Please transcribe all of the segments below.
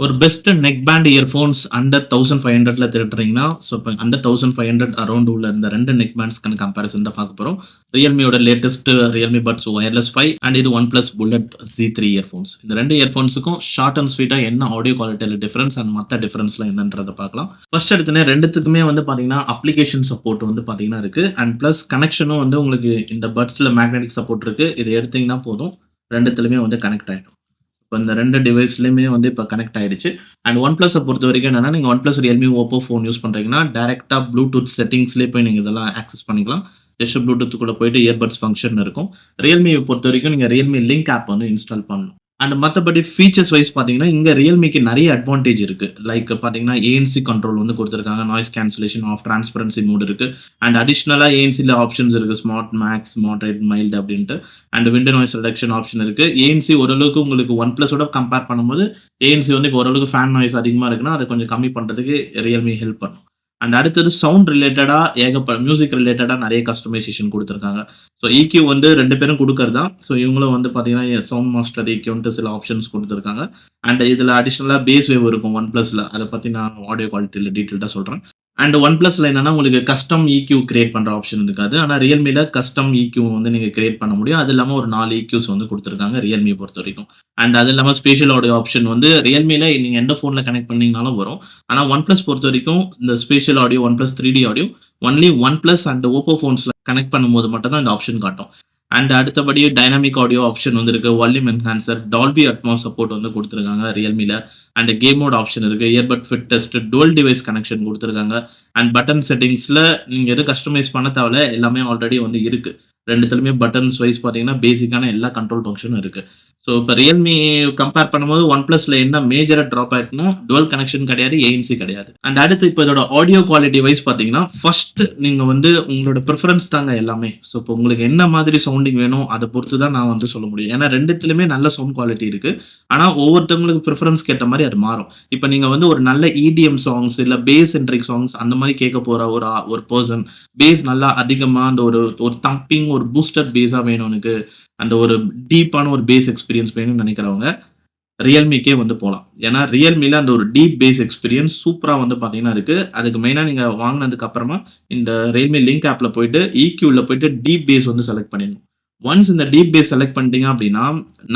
ஒரு best neck band earphones under 1500ல தேடுறீங்கன்னா, ஸோ இப்போ அண்டர் 1500 அரவுண்ட் உள்ள இந்த 2 நெக் பேண்ட்ஸ்க்கான கம்பேரிசன் தான் பார்க்க போறோம். Realmeயோட latest Realme Buds Wireless 5 and இது OnePlus Bullet Z3 இயர்ஃபோன்ஸ். இந்த 2 இயர்ஃபோன்ஸுக்கும் ஷார்ட் அண்ட் ஸ்வீட்டா என்ன ஆடியோ குவாலிட்டில டிஃபரன்ஸ் அண்ட் மத்த டிஃபரன்ஸ்லாம் என்னன்றத பார்க்கலாம். ஃபர்ஸ்ட் எடுத்தோனே 2த்துக்குமே வந்து பார்த்தீங்கன்னா, அப்ளிகேஷன் சப்போர்ட் வந்து பார்த்தீங்கன்னா இருக்கு. அண்ட் பிளஸ் கனெக்ஷனும் வந்து உங்களுக்கு இந்த பட்ஸ்ல மேக்னெட்டிக் சப்போர்ட் இருக்கு. இத எடுத்தீங்கன்னா போதும். 2த்துலயுமே வந்து கனெக்ட் ஆயிடும். இப்ப இந்த 2 டிவைஸ்லயுமே வந்து இப்ப கனெக்ட் ஆயிடுச்சு. அண்ட் OnePlus பொறுத்தவரைக்கும் என்னன்னா, நீங்க OnePlus, Realme, Oppo phone use பண்றீங்கன்னா, டைரக்ட்டா ப்ளூடூத் செட்டிங்ஸ்லயே போய் நீங்க இதெல்லாம் ஆக்சஸ் பண்ணிக்கலாம். ஜஸ்ட் ப்ளூடூத்துக்குள்ள போயிட்டு இயர்பட்ஸ் ஃபங்ஷன் இருக்கும். Realme பொறுத்தவரைக்கும் நீங்க Realme லிங்க் ஆப் வந்து இன்ஸ்டால் பண்ணணும். அண்ட் மத்தபடி ஃபீச்சர்ஸ் வைஸ் பார்த்தீங்கன்னா, இங்க Realmeக்கு நெறைய அட்வான்டேஜ் இருக்கு. லைக் பார்த்தீங்கன்னா, ANC கண்ட்ரோல் வந்து குடுத்திருக்காங்க. Noise cancellation off, transparency mode இருக்கு. அண்ட் அடிஷனலா ANCல ஆப்ஷன்ஸ் இருக்கு. ஸ்மார்ட், மேக்ஸ், மாடரேட், மைல்டு அப்டின்ட்டு. And window noise reduction option இருக்கு. ANC ஓரளவுக்கு உங்களுக்கு OnePlusஓட கம்பேர் பண்ணும்போது, ANC வந்து இப்போ ஓரளவுக்கு ஃபேன் நாய்ஸ் அதிகமா இருக்குன்னா, அத கொஞ்சம் கம்மி பண்றதுக்கு Realme ஹெல்ப் பண்ணும். அண்ட் அடுத்தது சவுண்ட் ரிலேட்டடா மியூசிக் ரிலேட்டடா நெறைய கஸ்டமைசேஷன் குடுத்திருக்காங்க. ஸோ EQ வந்து 2 பேரும் குடுக்கறது தான். ஸோ இவங்களும் வந்து பார்த்தீங்கன்னா, சவுண்ட் மாஸ்டர் EQன்ட்டு சில ஆப்ஷன்ஸ் குடுத்திருக்காங்க. அண்ட் இதுல அடிஷனலா பேஸ் வேவ் இருக்கும் OnePlusல. அத பத்தி நான் ஆடியோ குவாலிட்டில டீட்டெயில்டா சொல்றேன். அண்ட் OnePlusல என்னன்னா, உங்களுக்கு கஸ்டம் EQ கிரியேட் பண்ற ஆப்ஷன் இருக்காது. ஆனா Realmeல கஸ்டம் EQ வந்து நீங்க கிரியேட் பண்ண முடியும். அது இல்லாம ஒரு 4 EQs வந்து குடுத்திருக்காங்க Realme பொறுத்தவரைக்கும். அண்ட் அது இல்லாம ஸ்பேஷியல் ஆடியோ ஆப்ஷன் வந்து Realmeல நீங்க எந்த ஃபோன்ல கனெக்ட் பண்ணீங்கனாலும் வரும். ஆனா OnePlus பொறுத்தவரைக்கும் இந்த spatial audio, OnePlus 3D audio only OnePlus and Oppo ஃபோன்ஸ்ல கனெக்ட் பண்ணும்போது மட்டும் தான் இந்த ஆப்ஷன் காட்டும். அண்ட் அடுத்தபடி டைனாமிக் ஆடியோ ஆப்ஷன் வந்து இருக்கு. Volume enhancer, Dolby Atmos support வந்து குடுத்திருக்காங்க Realmeல. அண்ட் கேம் மோட் ஆப்ஷன் இருக்கு. Earbud fit test, dual device connection குடுத்திருக்காங்க. அண்ட் பட்டன் செட்டிங்ஸ்ல நீங்க எதுவும் கஸ்டமைஸ் பண்ண தேவையில்ல. எல்லாமே ஆல்ரெடி வந்து இருக்கு. 2த்துலயுமே பட்டன்ஸ் வைஸ் பார்த்தீங்கன்னா, பேசிக்கான எல்லா கண்ட்ரோல் ஃபங்ஷனும் இருக்கு. ஸோ இப்ப Realme கம்பேர் பண்ணும்போது OnePlusல என்ன மேஜரா ட்ராபேக்னா, டுவல் கனெக்ஷன் கிடையாது, ANC கிடையாது. அண்ட் அடுத்து இப்ப இதோட ஆடியோ குவாலிட்டி வைஸ் பார்த்தீங்கன்னா, ஃபர்ஸ்ட் நீங்க வந்து உங்களோட பிரெஃபரன்ஸ் தாங்க எல்லாமே. ஸோ இப்போ உங்களுக்கு என்ன மாதிரி சவுண்டிங் வேணும், அத பொறுத்து தான் நான் வந்து சொல்ல முடியும். ஏன்னா 2த்துலயுமே நல்ல சவுண்ட் குவாலிட்டி இருக்கு. ஆனா ஒவ்வொருத்தவங்களுக்கு பிரெஃபரன்ஸ்க்கு ஏத்த மாரி அது மாறும். இப்ப நீங்க வந்து ஒரு நல்ல EDM சாங்ஸ் இல்ல பேஸ் சென்ட்ரிக் சாங்ஸ் அந்த மாரி கேட்க போற ஒரு பெர்சன், பேஸ் நல்லா அதிகமா அந்த ஒரு ஒரு தம்பிங், ஒரு பூஸ்டர் பேஸா வேணும் எனக்கு. அந்த ஒரு டீப்பான ஒரு பேஸ் எக்ஸ்பீரியன்ஸ் வேணும்னு நெனைக்கிறவங்க, Realmeக்கே வந்து போலாம். ஏன்னா Realmeல அந்த ஒரு டீப் பேஸ் எக்ஸ்பீரியன்ஸ் சூப்பரா வந்து பார்த்தீங்கன்னா இருக்கு. அதுக்கு மெயினா நீங்க வாங்குனதுக்கு அப்புறமா இந்த Realme லிங்க் ஆப்ல போயிட்டு EQல போயிட்டு டீப் பேஸ் வந்து செலக்ட் பண்ணிடணும். ஒன்ஸ் இந்த டீப் பேஸ் செலக்ட் பண்ணிட்டீங்க அப்டின்னா,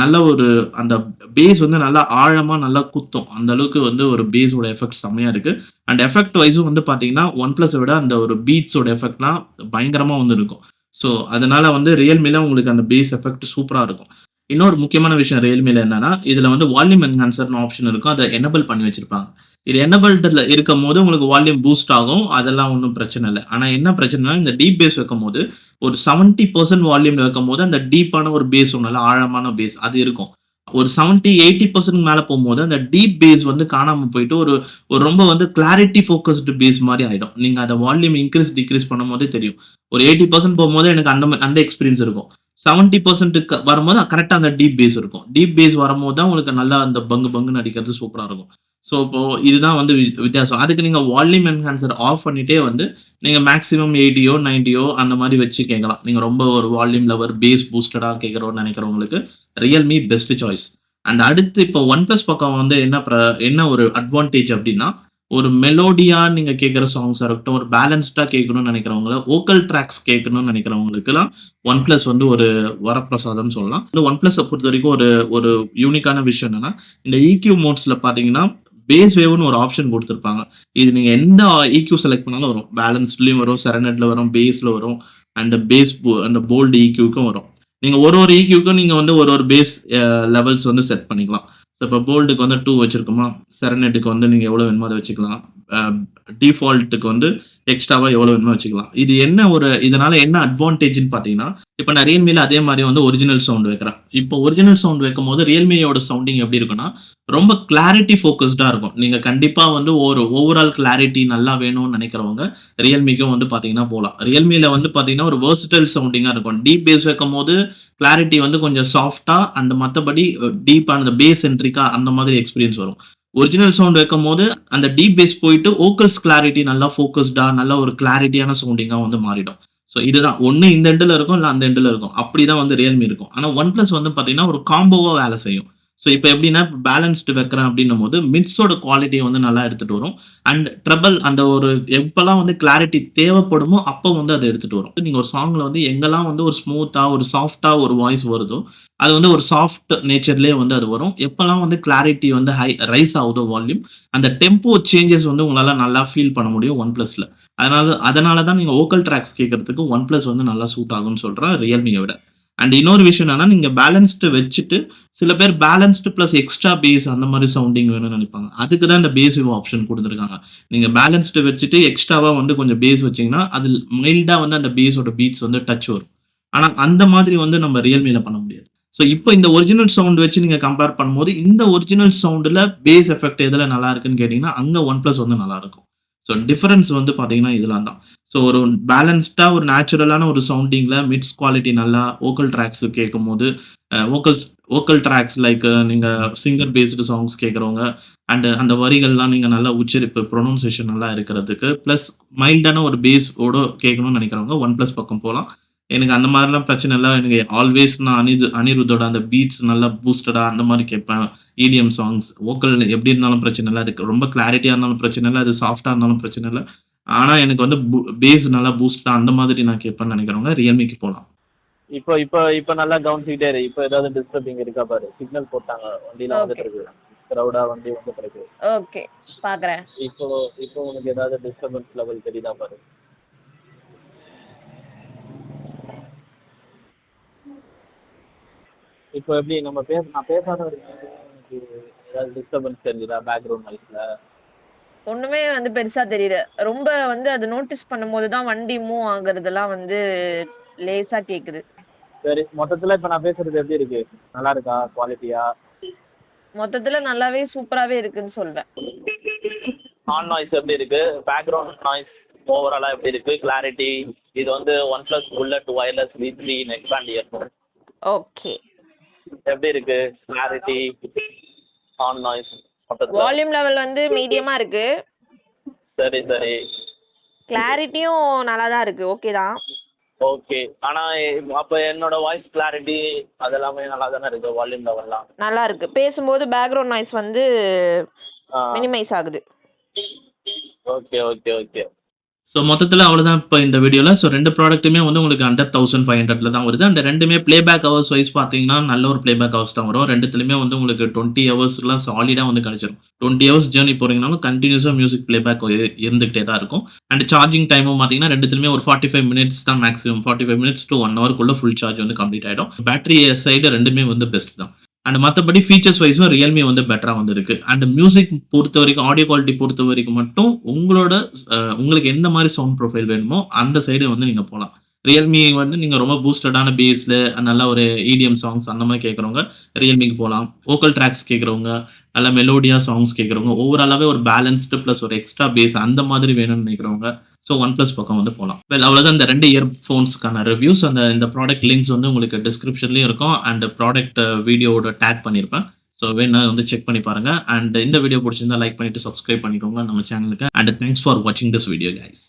நல்ல ஒரு அந்த பேஸ் வந்து நல்லா ஆழமா நல்லா குத்தும். அந்த அளவுக்கு வந்து ஒரு பேஸோட எஃபெக்ட் செம்மையா இருக்கு. அண்ட் எஃபெக்ட் வைஸும் வந்து பார்த்தீங்கன்னா, OnePlusஅ விட அந்த ஒரு பீட்ஸோட எஃபெக்ட்லாம் பயங்கரமா வந்து இருக்கும். ஸோ அதனால வந்து Realmeல உங்களுக்கு அந்த பேஸ் எஃபெக்ட் சூப்பரா இருக்கும். இன்னொரு முக்கியமான விஷயம் Realmeல என்னன்னா, இதுல வந்து வால்யூம் என்ஹான்சர்ன்னு ஆப்ஷன் இருக்கும். அத எனபிள் பண்ணி வச்சிருப்பாங்க. இது எனபிள்டுல இருக்கும்போது உங்களுக்கு வால்யூம் பூஸ்ட் ஆகும். அதெல்லாம் ஒண்ணும் பிரச்சனை இல்ல. ஆனா என்ன பிரச்சனைனா, இந்த டீப் பேஸ் வைக்கும்போது ஒரு 70% வால்யூம்ல வைக்கும்போது அந்த டீப்பான ஒரு பேஸ் நல்ல ஆழமான பேஸ் அது இருக்கும். ஒரு 70, 80% மேல போம்போது அந்த டீப் பேஸ் வந்து காணாம போயிட்டு ஒரு ஒரு ரொம்ப வந்து கிளாரிட்டி ஃபோகஸ்டு பேஸ் மாரி ஆயிடும். நீங்க அத வால்யூம் இன்கிரீஸ், டிக்ரீஸ் பண்ணும்போதே தெரியும். ஒரு 80% போம்போது எனக்கு அந்த எக்ஸ்பீரியன்ஸ் இருக்கும். 70%க்கு வரும்போது கரெக்ட்டா அந்த டீப் பேஸ் இருக்கும். டீப் பேஸ் வரும்போது தான் உங்களுக்கு நல்லா அந்த பங்கு பங்குன்னு அடிக்கிறது சூப்பரா இருக்கும். ஸோ இப்போ இதுதான் வந்து வித்தியாசம். அதுக்கு நீங்க வால்யூம் என்ஹான்சர் ஆஃப் பண்ணிட்டே வந்து நீங்க மேக்ஸிமம் 80யோ, 90யோ அந்த மாரி வச்சு கேட்கலாம். நீங்க ரொம்ப ஒரு வால்யூம் லவர், பேஸ் பூஸ்டடா கேட்கணும்னு நெனைக்கிறவங்களுக்கு Realme பெஸ்ட் சாய்ஸ். அண்ட் அடுத்து இப்போ OnePlus பக்கம் வந்து என்ன ஒரு அட்வான்டேஜ் அப்டின்னா, ஒரு மெலோடியா நீங்க கேட்கிற சாங்ஸா இருக்கட்டும், ஒரு பேலன்ஸ்டா கேட்கணும்னு நெனைக்கிறவங்கள, வோக்கல் ட்ராக்ஸ் கேட்கணும்னு நெனைக்கிறவங்களுக்குலாம் OnePlus வந்து ஒரு வரப்பிரசாதம்னு சொல்லலாம். இந்த OnePlusஅ பொறுத்தவரைக்கும் ஒரு ஒரு யூனிக்கான விஷயம் என்னன்னா, இந்த EQ மோட்ஸ்ல பார்த்தீங்கன்னா, பேஸ் வேவ்னு ஒரு ஆப்ஷன் குடுத்திருப்பாங்க. இது நீங்க எந்த EQ செலக்ட் பண்ணாலும் வரும். பேலன்ஸ்ட்லயும் வரும், செரனட்ல வரும், பேஸ்ல வரும். அண்ட் அந்த போல்ட் EQக்கும் வரும். நீங்க ஒரு EQக்கும் நீங்க வந்து ஒரு பேஸ் லெவல்ஸ் வந்து செட் பண்ணிக்கலாம். இப்ப போல்டுக்கு வந்து 2 வச்சிருக்கோமா, செரனட்டுக்கு வந்து நீங்க எவ்வளோ வேணுமோ அத வச்சுக்கலாம். அ டிஃபால்ட்க்கு வந்து எக்ஸ்ட்ராவா எவ்வளோ வேணுமோ வச்சுக்கலாம். இதனால என்ன அட்வான்டேஜ்ன்னு பார்த்தீங்கன்னா, இப்ப நான் Realmeல அதே மாரி வந்து ஒரிஜினல் சவுண்ட் வைக்கிறேன். இப்போ ஒரிஜினல் சவுண்ட் வைக்கும்போது Realmeயோட சவுண்டிங் எப்படி இருக்குன்னா, ரொம்ப கிளாரிட்டி ஃபோகஸ்டா இருக்கும். நீங்க கண்டிப்பா வந்து ஒரு ஓவரால் கிளாரிட்டி நல்லா வேணும்னு நெனைக்கிறவங்க, Realmeக்கும் வந்து பார்த்தீங்கன்னா போலாம். Realmeல வந்து பார்த்தீங்கன்னா, ஒரு வெர்சடைல் சவுண்டிங்கா இருக்கும். டீப் பேஸ் வைக்கும்போது கிளாரிட்டி வந்து கொஞ்சம் சாஃப்ட்டா அண்ட் மத்தபடி டீப்பான அந்த பேஸ் சென்ட்ரிக்கா அந்த மாதிரி எக்ஸ்பீரியன்ஸ் வரும். ஒரிஜினல் சவுண்ட் வைக்கும்போது அந்த டீப் பேஸ் போயிட்டு வோக்கல்ஸ் கிளாரிட்டி நல்லா ஃபோகஸ்டா நல்ல ஒரு கிளாரிட்டியான சவுண்டிங்கா வந்து மாறிடும். ஸோ இதுதான். ஒண்ணு இந்த எண்டுல இருக்கும், இல்ல அந்த எண்டுல இருக்கும். அப்படிதான் வந்து Realme இருக்கும். ஆனா OnePlus வந்து பார்த்தீங்கன்னா, ஒரு காம்போவா வேலை செய்யும். ஸோ இப்ப எப்படின்னா, பேலன்ஸ்டு வைக்கிறேன் அப்படின்னும்போது, மிட்ஸோட குவாலிட்டிய வந்து நல்லா எடுத்துட்டு வரும். அண்ட் ட்ரபிள் அந்த ஒரு எப்பலாம் வந்து கிளாரிட்டி தேவைப்படுமோ, அப்ப வந்து அத எடுத்துட்டு வரும். நீங்க ஒரு சாங்ல வந்து எங்கெல்லாம் வந்து ஒரு ஸ்மூத்தா, ஒரு சாஃப்ட்டா ஒரு வாய்ஸ் வருதோ, அது வந்து ஒரு சாஃப்ட் நேச்சர்லயே வந்து அது வரும். எப்பலாம் வந்து கிளாரிட்டி வந்து ரைஸ் ஆகுதோ வால்யூம், அந்த டெம்போ சேஞ்சஸ் வந்து உங்களால நல்லா ஃபீல் பண்ண முடியும் OnePlusல. அதனால அதனால தான் நீங்க வோக்கல் ட்ராக்ஸ் கேட்கறதுக்கு OnePlus வந்து நல்லா சூட் ஆகும்னு சொல்றேன் Realmeய விட. அண்ட் இன்னொரு விஷயம் என்னன்னா, நீங்க பேலன்ஸ்டு வச்சுட்டு சில பேர் பேலன்ஸ்டு பிளஸ் எக்ஸ்ட்ரா பேஸ் அந்த மாரி சவுண்டிங் வேணும்னு நெனைப்பாங்க. அதுக்கு தான் இந்த பேஸ் விவோ ஆப்ஷன் குடுத்துருக்காங்க. நீங்க பேலன்ஸ்டு வச்சுட்டு எக்ஸ்ட்ராவா வந்து கொஞ்சம் பேஸ் வச்சீங்கன்னா, அது மைல்டா வந்து அந்த பேஸோட பீட்ஸ் வந்து டச் வரும். ஆனா அந்த மாதிரி வந்து நம்ம Realmeல பண்ண முடியாது. ஸோ இப்போ இந்த ஒரிஜினல் சவுண்ட் வச்சு நீங்க கம்பேர் பண்ணும்போது, இந்த ஒரிஜினல் சவுண்ட்ல பேஸ் எஃபெக்ட் எதுல நல்லா இருக்குன்னு கேட்டீங்கன்னா, அங்க OnePlus வந்து நல்லாருக்கும். ஸோ டிஃபரன்ஸ் வந்து பார்த்தீங்கன்னா, இதெல்லாம் தான். ஸோ ஒரு பேலன்ஸ்டா ஒரு நேச்சுரலான ஒரு சவுண்டிங்ல மிட்ஸ் குவாலிட்டி நல்லா வோக்கல் ட்ராக்ஸ் கேட்கும்போது, வோக்கல்ஸ் வோக்கல் ட்ராக்ஸ் லைக் நீங்க சிங்கர் பேஸ்டு சாங்ஸ் கேட்கிறவங்க, அண்ட் அந்த வரிகள்லாம் நீங்க நல்லா உச்சரிப்பு, புரொனன்சியேஷன் நல்லா இருக்கிறதுக்கு, பிளஸ் மைல்டான ஒரு பேஸ் ஓட கேட்கணும்னு நினைக்கிறவங்க OnePlus பக்கம் போலாம். எனக்கு அந்த மாரிலாம் பிரச்சனை இல்ல. எனக்கு ஆல்வேஸ் நான் அனிருத்தோட அந்த பீட்ஸ் நல்லா பூஸ்டடா அந்த மாரி கேட்பேன். EDM சாங்ஸ் வோக்கல் எப்படி இருந்தாலும் பிரச்சனை இல்ல. அதுக்கு ரொம்ப கிளாரிட்டியா இருந்தாலும் பிரச்சனை இல்ல. அது சாஃப்ட்டா இருந்தாலும் பிரச்சனை இல்ல. ஆனா எனக்கு வந்து பேஸ் நல்லா பூஸ்ட்டா அந்த மாதிரி நான் கேட்பேன்னு நினைக்கிறவங்க Realmeக்கு போலாம். இப்போ இப்போ இப்போ நல்லா கவனிச்சுக்கிட்டே இரு. இப்போ ஏதாவது டிஸ்டர்பிங் இருக்கா பாரு. சிக்னல் போட்டாங்க. வண்டிலாம் வந்துட்டு ஓகே. இருக்கு. கிரவுடா வண்டி வந்துட்டு இருக்கு. ஓகே. பார்க்குறேன். இப்போ இப்போ உனக்கு ஏதாவது டிஸ்டர்பன்ஸ் லெவல் தெரியுதா பாரு. இப்போ எப்படி நம்ம நான் பேசாத வரைக்கும் எனக்கு ஏதாவது டிஸ்டர்பன்ஸ் தெரியுதா பேக்ரவுண்ட் நாய்ஸ்ல? ஒண்ணுமே வந்து பெருசா தெரியல. ரொம்ப வந்து அது நோட்டீஸ் பண்ணும்போது தான் வண்டி மூவ் ஆகுறதெல்லாம் வந்து லேசா கேக்குது. சரி, மொத்தத்துல இப்போ நான் பேசுறது எப்படி இருக்கு? நல்லா இருக்கா? குவாலிட்டியா? மொத்தத்துல நல்லாவே சூப்பராவே இருக்குன்னு சொல்வேன். ஆன் நாய்ஸ் எப்படி இருக்கு? பேக்ரவுண்ட் நாய்ஸ் ஓவராலா எப்படி இருக்கு? கிளாரிட்டி இது வந்து OnePlus bullet wireless V3 neck band earphone. Okay. எப்படி இருக்கு? கிளாரிட்டி, ஆன் நாய்ஸ் மொத்தத்துல. வால்யூம் லெவல் வந்து மீடியமா இருக்கு. சரி சரி. கிளாரிட்டியும் நல்லா தான் இருக்கு. ஓகே தான். ஓகே. ஆனா அப்ப என்னோட வாய்ஸ் கிளாரிட்டி அதெல்லாமே நல்லா தானே இருக்கு வால்யூம் லெவல்லாம்? நல்லா இருக்கு. பேசும்போது பேக்ரவுண்ட் நாய்ஸ் வந்து ஆ. மினிமைஸ் ஆகுது. Okay okay okay. ஸோ மொத்தத்துல அவ்வளோதான் இப்ப இந்த வீடியோல. ஸோ 2 ப்ராடக்ட்டுமே வந்து உங்களுக்கு அண்டர் 1500ல தான் வருது. அந்த 2மே பிளேபேக் ஹவர்ஸ் வைஸ் பார்த்தீங்கன்னா, நல்ல ஒரு பிளேபேக் ஹவர்ஸ் தான் வரும். 2த்துலயுமே வந்து உங்களுக்கு 20 ஹவர்ஸ்லாம் சாலிடா வந்து கிடைச்சிரும். 20 ஹவர்ஸ் ஜர்னி போறீங்கனாலும் கன்டினியூஸா மியூசிக் பிளேபேக் இருந்துகிட்டே தான் இருக்கும். அண்ட் சார்ஜிங் டைமும் பார்த்தீங்கன்னா, 2த்துலயுமே ஒரு 45 மினிட்ஸ் தான் மேக்ஸிமம். 45 மினிட்ஸ் டூ 1 ஹவர்க்குள்ள ஃபுல் சார்ஜ் வந்து கம்ப்ளீட் ஆயிடும். பேட்டரி சைடு 2மே வந்து பெஸ்ட் தான். அண்ட் மத்தபடி ஃபீச்சர்ஸ் வைஸும் Realme வந்து பெட்டரா வந்து இருக்கு. அண்ட் மியூசிக் பொறுத்தவரைக்கும், ஆடியோ குவாலிட்டி பொறுத்தவரைக்கும் மட்டும் உங்களோட உங்களுக்கு எந்த மாரி சவுண்ட் ப்ரொஃபைல் வேணுமோ, அந்த சைடு வந்து நீங்க போலாம். Realme வந்து நீங்க ரொம்ப பூஸ்டடான பேஸ்ல நல்ல ஒரு EDM சாங்ஸ் அந்த மாரி கேட்கிறவங்க Realmeக்கு போலாம். வோக்கல் ட்ராக்ஸ் கேட்கிறவங்க, நல்ல மெலோடியா சாங்ஸ் கேட்கிறவங்க, ஓவராலாவே ஒரு பேலன்ஸ்டு பிளஸ் ஒரு எக்ஸ்ட்ரா பேஸ் அந்த மாதிரி வேணும்னு நினைக்கிறவங்க, ஸோ OnePlus பக்கம் வந்து போலாம். வெல் அவ்வளோதான் இந்த 2 இயர்ஃபோன்ஸ்க்கான ரிவ்யூஸ். இந்த ப்ராடக்ட் லிங்க்ஸ் வந்து உங்களுக்கு டிஸ்கிரிப்ஷன்லயும் இருக்கும். அண்ட் ப்ராடக்ட் வீடியோவோட டேக் பண்ணியிருப்பேன். ஸோ வேணா வந்து செக் பண்ணி பாருங்க. அண்ட் இந்த வீடியோ பிடிச்சிருந்தா லைக் பண்ணிட்டு சப்ஸ்கிரைப் பண்ணிக்கோங்க நம்ம சேனலுக்கு. அண்ட் தேங்க்ஸ் ஃபார் வாட்சிங் திஸ் வீடியோ கைஸ்.